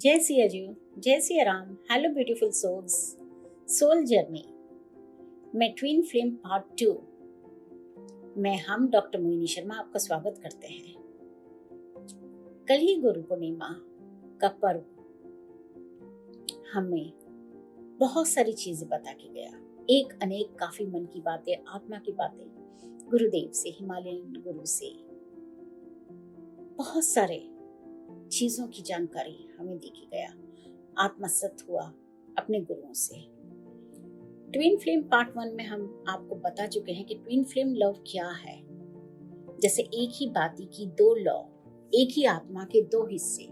जय सिया जी, जय Siya Ram. Hello beautiful souls, soul journey में ट्विन फ्लेम पार्ट 2 में हम डॉक्टर मोहिनी शर्मा आपका स्वागत करते हैं। कल ही गुरु पूर्णिमा का पर्व हमें बहुत सारी चीजें बता के गया, एक अनेक काफी मन की बातें, आत्मा की बातें, गुरुदेव से, हिमालयन गुरु से बहुत सारे चीजों की जानकारी हमें दी गया, आत्मसात हुआ अपने गुरुओं से। ट्विन फ्लेम पार्ट 1 में हम आपको बता चुके हैं कि ट्विन फ्लेम लव क्या है। जैसे एक ही बाती की दो लौ, एक ही आत्मा के दो हिस्से।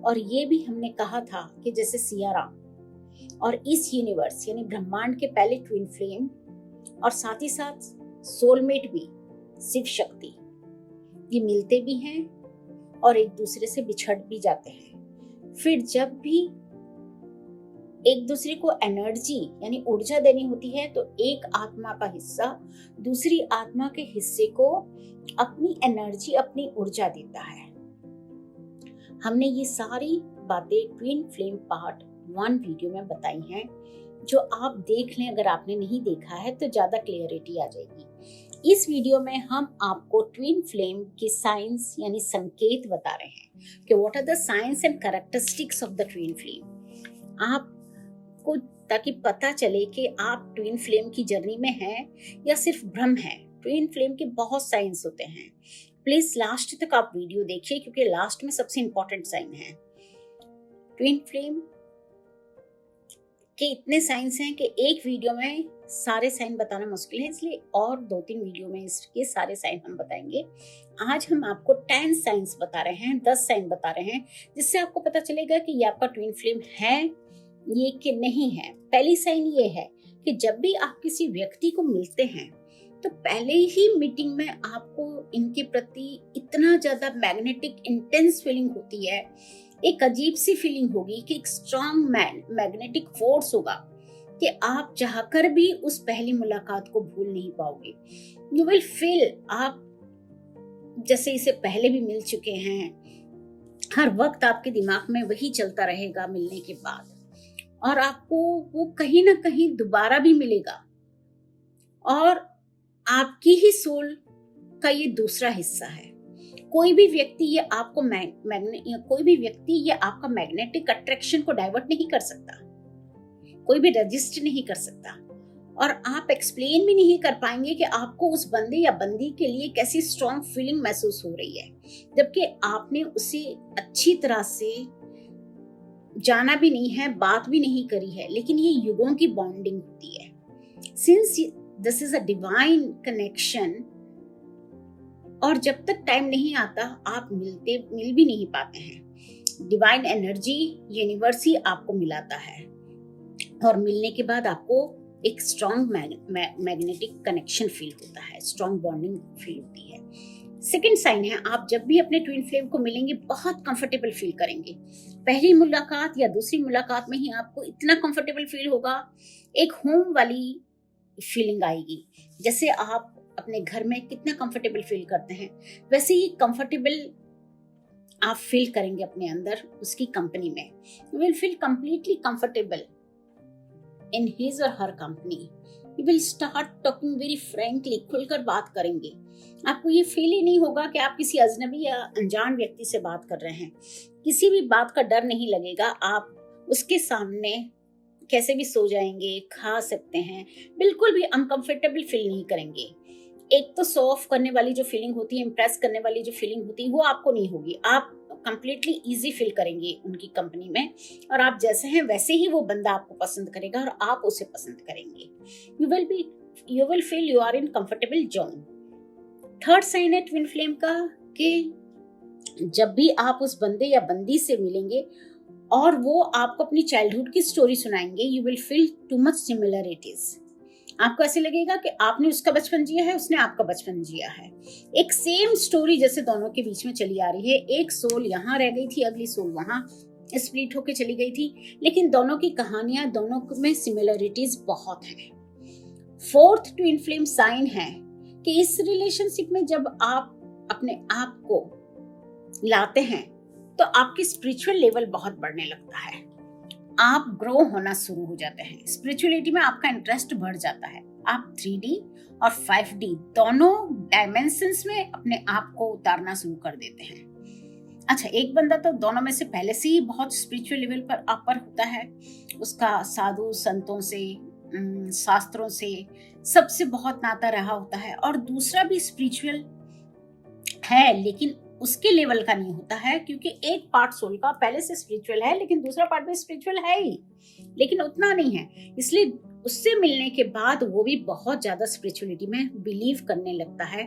और ये भी हमने कहा था कि जैसे सिया राम और इस यूनिवर्स यानी ब्रह्मांड के पहले ट्विन फ्लेम और साथ ही साथ सोलमेट भी, शिव शक्ति, ये मिलते भी हैं और एक दूसरे से बिछड़ भी जाते हैं। फिर जब भी एक दूसरे को एनर्जी यानी ऊर्जा देनी होती है तो एक आत्मा का हिस्सा दूसरी आत्मा के हिस्से को अपनी एनर्जी, अपनी ऊर्जा देता है। हमने ये सारी बातें ट्विन फ्लेम पार्ट 1 वीडियो में बताई हैं, जो आप देख लें। अगर आपने नहीं देखा है तो ज्यादा क्लियरिटी आ जाएगी। इस वीडियो में हम आपको ट्विन फ्लेम की साइंस यानी संकेत बता रहे हैं कि what are the science and characteristics of the twin flame, आपको ताकि पता चले कि आप ट्विन फ्लेम की जर्नी में हैं या सिर्फ भ्रम है। ट्विन फ्लेम के बहुत साइंस होते हैं। प्लीज लास्ट तक आप वीडियो देखिए क्योंकि लास्ट में सबसे इंपॉर्टेंट साइन है। ट्विन फ्लेम के इतने साइंस हैं कि एक वीडियो में सारे साइन बताना मुश्किल है, इसलिए और 2-3 वीडियो में इसके सारे साइन हम बताएंगे। आज हम आपको 10 साइंस बता रहे हैं, 10 साइन बता रहे हैं, जिससे आपको पता चलेगा कि ये आपका ट्विन फ्लेम है ये कि नहीं है। पहली साइन ये है कि जब भी आप किसी व्यक्ति को मिलते हैं तो पहले ही मीटिंग में आपको इनके प्रति इतना ज्यादा मैग्नेटिक इंटेंस फीलिंग होती है, एक अजीब सी फीलिंग होगी कि एक स्ट्रॉन्ग मैग्नेटिक फोर्स होगा कि आप चाहकर भी उस पहली मुलाकात को भूल नहीं पाओगे। यू विल फील आप जैसे इसे पहले भी मिल चुके हैं। हर वक्त आपके दिमाग में वही चलता रहेगा मिलने के बाद, और आपको वो कहीं ना कहीं दोबारा भी मिलेगा और आपकी ही सोल का ये दूसरा हिस्सा है। कोई भी व्यक्ति ये आपको कोई भी व्यक्ति ये आपका मैग्नेटिक अट्रैक्शन को डाइवर्ट नहीं कर सकता, कोई भी रजिस्ट नहीं कर सकता, और आप एक्सप्लेन भी नहीं कर पाएंगे कि आपको उस बंदे या बंदी के लिए कैसी स्ट्रॉन्ग फीलिंग महसूस हो रही है, जबकि आपने उसे अच्छी तरह से जाना भी नहीं है, बात भी नहीं करी है। लेकिन ये युगों की बॉन्डिंग होती है। Since this is a divine connection, और जब तक टाइम नहीं आता आप मिल भी नहीं पाते हैं। डिवाइन एनर्जी यूनिवर्स ही आपको मिलाता है और मिलने के बाद आपको एक स्ट्रॉन्ग मैग्नेटिक कनेक्शन फील होता है, स्ट्रॉन्ग बॉन्डिंग फील होती है। सेकेंड साइन है, आप जब भी अपने ट्विन फ्लेम को मिलेंगे बहुत कंफर्टेबल फील करेंगे। पहली मुलाकात या दूसरी मुलाकात में ही आपको इतना कंफर्टेबल फील होगा, एक होम वाली फीलिंग आएगी। जैसे आप अपने घर में कितना कंफर्टेबल फील करते हैं, वैसे ही कंफर्टेबल आप फील करेंगे अपने अंदर उसकी कंपनी में। You will feel completely comfortable in his और her company. You will start talking very frankly, खुलकर बात करेंगे। आपको ये फील ही नहीं होगा कि आप किसी अजनबी या अनजान व्यक्ति से बात कर रहे हैं। किसी भी बात का डर नहीं लगेगा। आप उसके सामने कैसे भी सो जाएंगे, खा सकते हैं, बिल्कुल भी अनकंफर्टेबल फील नहीं करेंगे। एक तो शो ऑफ करने वाली जो फीलिंग होती है, इम्प्रेस करने वाली जो फीलिंग होती है, वो आपको नहीं होगी। आप कंप्लीटली इजी फील करेंगे उनकी कंपनी में, और आप जैसे हैं वैसे ही वो बंदा आपको पसंद करेगा और आप उसे पसंद करेंगे। You will feel you are in comfortable zone. Third sign है ट्विन फ्लेम का कि जब भी आप उस बंदे या बंदी से मिलेंगे और वो आपको अपनी चाइल्डहुड की स्टोरी सुनाएंगे, you will feel too much similarities. आपको ऐसे लगेगा कि आपने उसका बचपन जिया है, उसने आपका बचपन जिया है। एक सेम स्टोरी जैसे दोनों के बीच में चली आ रही है। एक सोल यहाँ रह गई थी, अगली सोल वहां स्प्लिट होके चली गई थी, लेकिन दोनों की कहानियां, दोनों में सिमिलरिटीज बहुत हैं। फोर्थ ट्विन फ्लेम साइन है कि इस रिलेशनशिप में जब आप अपने आप को लाते हैं तो आपकी स्पिरिचुअल लेवल बहुत बढ़ने लगता है, आप ग्रो होना शुरू हो जाते हैं, स्पिरिचुअलिटी में आपका इंटरेस्ट बढ़ जाता है, आप 3D और 5D दोनों डायमेंशंस में अपने आप को उतारना शुरू कर देते हैं। अच्छा, एक बंदा तो दोनों में से पहले से ही बहुत स्पिरिचुअल लेवल पर अपर होता है, उसका साधु संतों से, शास्त्रों से, सबसे बहुत नाता रहा होता है, और दूसरा भी स्पिरिचुअल है लेकिन उसके लेवल का नहीं होता है, क्योंकि एक पार्ट सोल का पहले से स्पिरिचुअल है लेकिन दूसरा पार्ट भी स्पिरिचुअल है ही, लेकिन उतना नहीं है, इसलिए उससे मिलने के बाद वो भी बहुत ज्यादा स्पिरिचुअलिटी में बिलीव करने लगता है।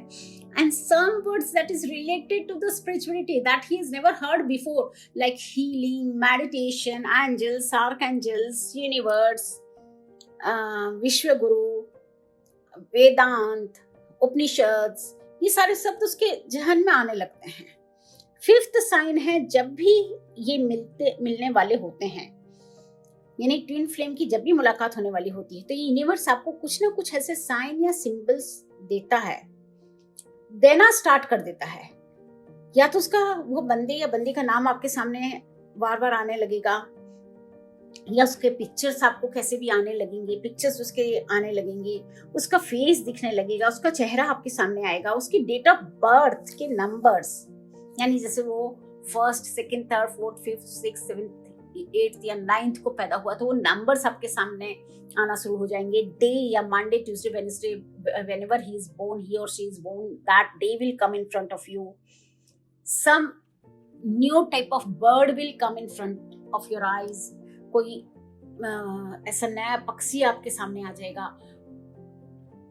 And some words that is related to the spirituality that he has never heard before, like healing, meditation, angels, archangels, universe, vishwa guru, वेदांत, उपनिषद्स, ये सारे शब्द उसके जहन में आने लगते हैं। 5th साइन है, जब भी ये मिलने वाले होते हैं, यानी ट्विन फ्लेम की जब भी मुलाकात होने वाली होती है, तो ये यूनिवर्स आपको कुछ ना कुछ ऐसे साइन या सिंबल्स देता है, देना स्टार्ट कर देता है। या तो उसका वो बंदे या बंदी का नाम आपके सामने बार बार आने लगेगा, या उसके पिक्चर्स आपको कैसे भी आने लगेंगे, पिक्चर्स उसके आने लगेंगे, उसका फेस दिखने लगेगा, उसका चेहरा आपके सामने आएगा, उसकी डेट ऑफ बर्थ के नंबर्स, यानी जैसे वो 1st, 2nd, 3rd, 4th, 5th, 6th, 7th, 8th या 9th को पैदा हुआ, तो वो नंबर्स आपके सामने आना शुरू हो जाएंगे। डे या Monday, Tuesday, Wednesday, whenever he is born, he और she is born, that day will come in front of you. Some new type of bird will come in front of your eyes, कोई ऐसा नया पक्षी आपके सामने आ जाएगा,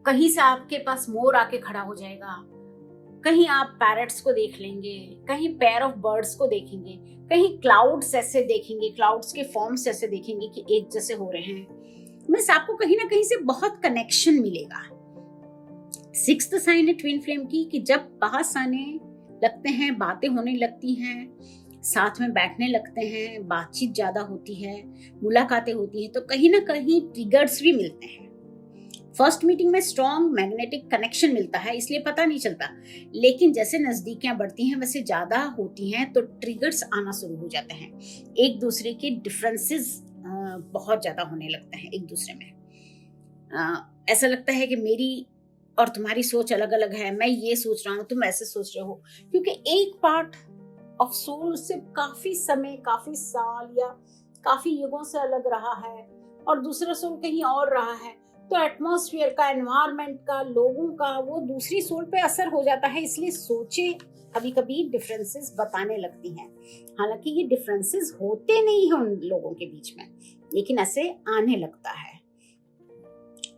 कहीं से आपके पास मोर आके खड़ा हो जाएगा, कहीं आप पैरट्स को देख लेंगे, कहीं पेयर ऑफ बर्ड्स को देखेंगे, कहीं क्लाउड्स ऐसे देखेंगे, क्लाउड्स के फॉर्म्स ऐसे देखेंगे कि एक जैसे हो रहे हैं। मींस आपको कहीं ना कहीं से बहुत कनेक्शन मिलेगा। 6th साइन है ट्विन फ्लेम की, कि जब पास आने लगते हैं, बातें होने लगती हैं, साथ में बैठने लगते हैं, बातचीत ज्यादा होती है, मुलाकातें होती हैं, तो कहीं ना कहीं ट्रिगर्स भी मिलते हैं। फर्स्ट मीटिंग में स्ट्रॉन्ग मैग्नेटिक कनेक्शन मिलता है, इसलिए पता नहीं चलता, लेकिन जैसे नजदीकियां बढ़ती हैं वैसे ज्यादा होती हैं, तो ट्रिगर्स आना शुरू हो जाते हैं, एक दूसरे के डिफरेंसेस बहुत ज्यादा होने लगते हैं एक दूसरे में। ऐसा लगता है कि मेरी और तुम्हारी सोच अलग अलग है, मैं ये सोच रहा हूँ, तुम ऐसे सोच रहे हो, क्योंकि एक पार्ट ऑफ सोल से काफी समय, काफी साल या काफी युगों से अलग रहा है, और दूसरा सोल कहीं और रहा है, तो एटमॉस्फेयर का, एनवायरनमेंट का, लोगों का, वो दूसरी सोल पे असर हो जाता है, इसलिए सोचे कभी कभी डिफरेंसेस बताने लगती हैं। हालांकि ये डिफरेंसेस होते नहीं हैं उन लोगों के बीच में, लेकिन ऐसे आने लगता है।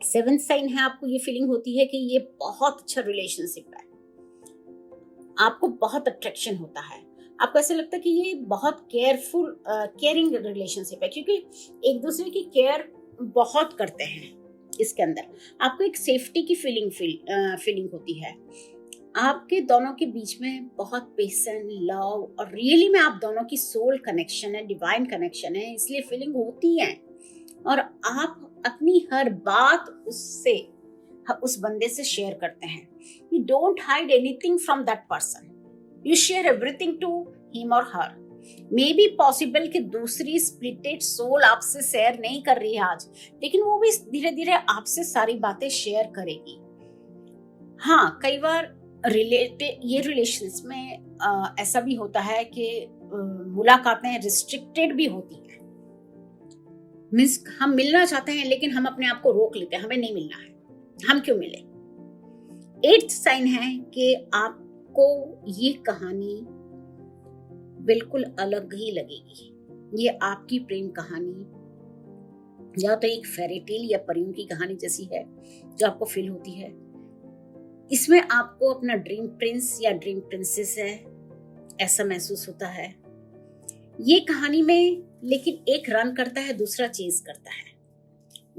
7th साइन है, आपको ये फीलिंग होती है कि ये बहुत अच्छा रिलेशनशिप है, आपको बहुत अट्रैक्शन होता है, आपको ऐसा लगता है कि ये बहुत केयरिंग रिलेशनशिप है, क्योंकि एक दूसरे की केयर बहुत करते हैं। इसके अंदर आपको एक सेफ्टी की फीलिंग होती है, आपके दोनों के बीच में बहुत पेशेंस, लव, और रियली में आप दोनों की सोल कनेक्शन है, डिवाइन कनेक्शन है, इसलिए फीलिंग होती है, और आप अपनी हर बात उस बंदे से शेयर करते हैं। You don't hide anything from that person, you share everything to him और हर। मे बी पॉसिबल कि दूसरी स्प्लिटेड सोल आपसे शेयर नहीं कर रही है आज, लेकिन वो भी धीरे धीरे आपसे सारी बातें शेयर करेगी। हाँ, कई बार ये रिलेशंस में ऐसा भी होता है कि मुलाकातें रिस्ट्रिक्टेड भी होती हैं, मीन्स हम मिलना चाहते हैं लेकिन हम अपने आप को रोक लेते हैं, हमें नहीं मिलना है, हम क्यों मिले। 8th साइन है कि आपको ये कहानी बिल्कुल अलग ही लगेगी, ये आपकी प्रेम कहानी या तो एक फेरी टेल या परियों की कहानी जैसी है जो आपको फील होती है। इसमें आपको अपना ड्रीम प्रिंस या ड्रीम प्रिंसेस है ऐसा महसूस होता है। ये कहानी में लेकिन एक रन करता है, दूसरा चेज करता है।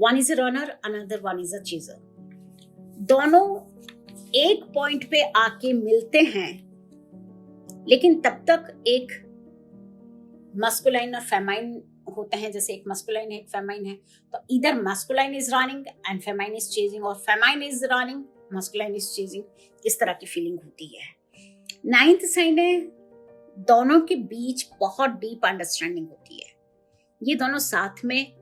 One is a runner, another one is a chaser. दोनों एक पॉइंट पे आके मिलते हैं, लेकिन तब तक एक मस्कुलाइन और फेमाइन होते हैं, जैसे एक मस्कुलाइन है एक फेमाइन है, तो इधर masculine is running and feminine is chasing, और feminine is running, masculine is chasing, इस तरह की फीलिंग होती है। 9th साइन है दोनों के बीच बहुत डीप अंडरस्टैंडिंग होती है। ये दोनों साथ में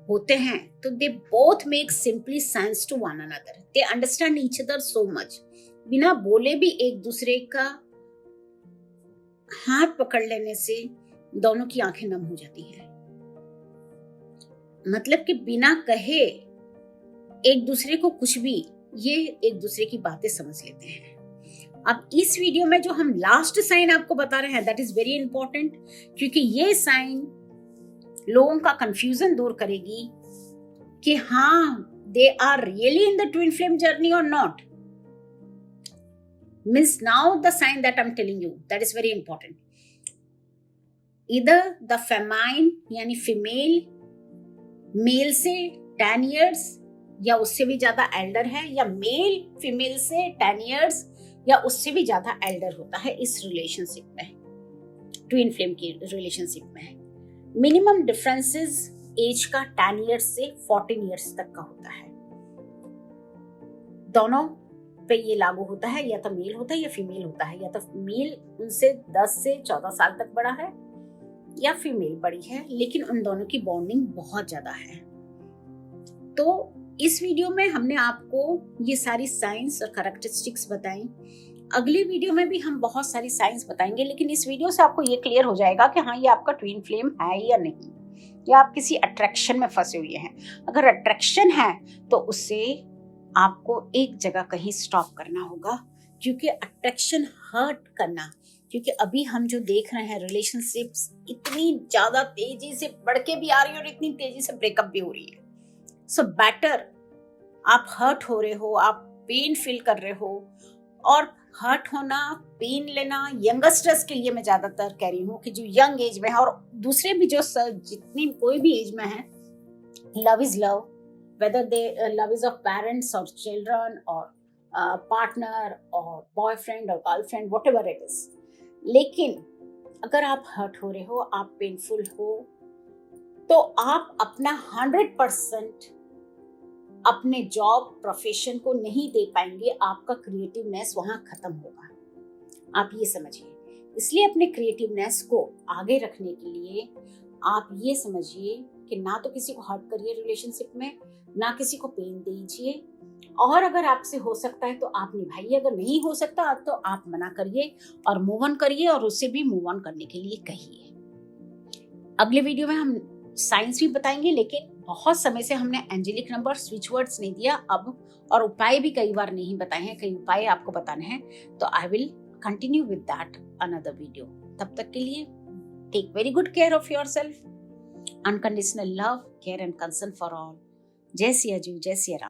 होते हैं तो they both make simply sense to one another, they understand each other so much. बिना बोले भी एक दूसरे का हाथ पकड़ लेने से दोनों की आंखें नम हो जाती हैं। मतलब कि बिना कहे एक दूसरे को कुछ भी, ये एक दूसरे की बातें समझ लेते हैं। अब इस वीडियो में जो हम लास्ट साइन आपको बता रहे हैं दैट इज वेरी इंपॉर्टेंट, क्योंकि ये साइन लोगों का कंफ्यूजन दूर करेगी कि हाँ they are really in the twin flame journey और not. Means now the sign that I am telling you that is very important. इधर द फेमाइन यानी फीमेल मेल से 10 years या उससे भी ज्यादा एल्डर है, या मेल फीमेल से 10 years या उससे भी ज्यादा एल्डर होता है इस रिलेशनशिप में, ट्विन फ्लेम की रिलेशनशिप में। मिनिमम डिफरेंसेस एज का 10 years से 14 years तक का होता है। दोनों पे ये लागू होता है, या तो मेल होता है या फीमेल होता है, या तो मेल उनसे 10 से 14 साल तक बड़ा है या फीमेल बड़ी है, लेकिन उन दोनों की बॉन्डिंग बहुत ज्यादा है। तो इस वीडियो में हमने आपको ये सारी साइंस और कैरेक्टरिस्टिक्स बताई। अगली वीडियो में भी हम बहुत सारी साइंस बताएंगे, लेकिन इस वीडियो से आपको ये क्लियर हो जाएगा कि हाँ ये आपका ट्विन फ्लेम है या नहीं, या आप किसी अट्रैक्शन में फंसे हुए हैं। अगर अट्रैक्शन है तो उससे आपको एक जगह कहीं स्टॉप करना होगा, क्योंकि अट्रैक्शन हर्ट करना, क्योंकि अभी हम जो देख रहे हैं रिलेशनशिप्स इतनी ज्यादा तेजी से बढ़ के भी आ रही है और इतनी तेजी से ब्रेकअप भी हो रही है। सो बेटर, आप हर्ट हो रहे हो, आप पेन फील कर रहे हो, और हर्ट होना, पेन लेना यंगस्टर्स के लिए मैं ज्यादातर कह रही हूँ कि जो यंग एज में है, और दूसरे भी जो जितनी कोई भी एज में है, love is love, whether they love is of parents और चिल्ड्रन और पार्टनर और बॉयफ्रेंड और गर्लफ्रेंड, व्हाटएवर इट इज। लेकिन अगर आप हर्ट हो रहे हो, आप पेनफुल हो, तो आप अपना 100% अपने जॉब प्रोफेशन को नहीं दे पाएंगे, आपका क्रिएटिवनेस वहां खत्म होगा। आप ये समझिए। इसलिए अपने क्रिएटिवनेस को आगे रखने के लिए आप ये समझिए कि ना तो किसी को हर्ट करिए रिलेशनशिप में, ना किसी को पेन दीजिए, और अगर आपसे हो सकता है तो आप निभाइए, अगर नहीं हो सकता तो आप मना करिए और मूव ऑन करिए, और उससे भी मूव ऑन करने के लिए कहिए। अगले वीडियो में हम साइंस भी बताएंगे, लेकिन बहुत समय से हमने एंजेलिक नंबर, स्विच वर्ड्स नहीं दिया अब, और उपाय भी कई बार नहीं बताए हैं, कई उपाय आपको बताने हैं, तो I will continue with that another video. तब तक के लिए take very good care of yourself, unconditional love, care and concern for all. जय सिया जी, जय सिया राम।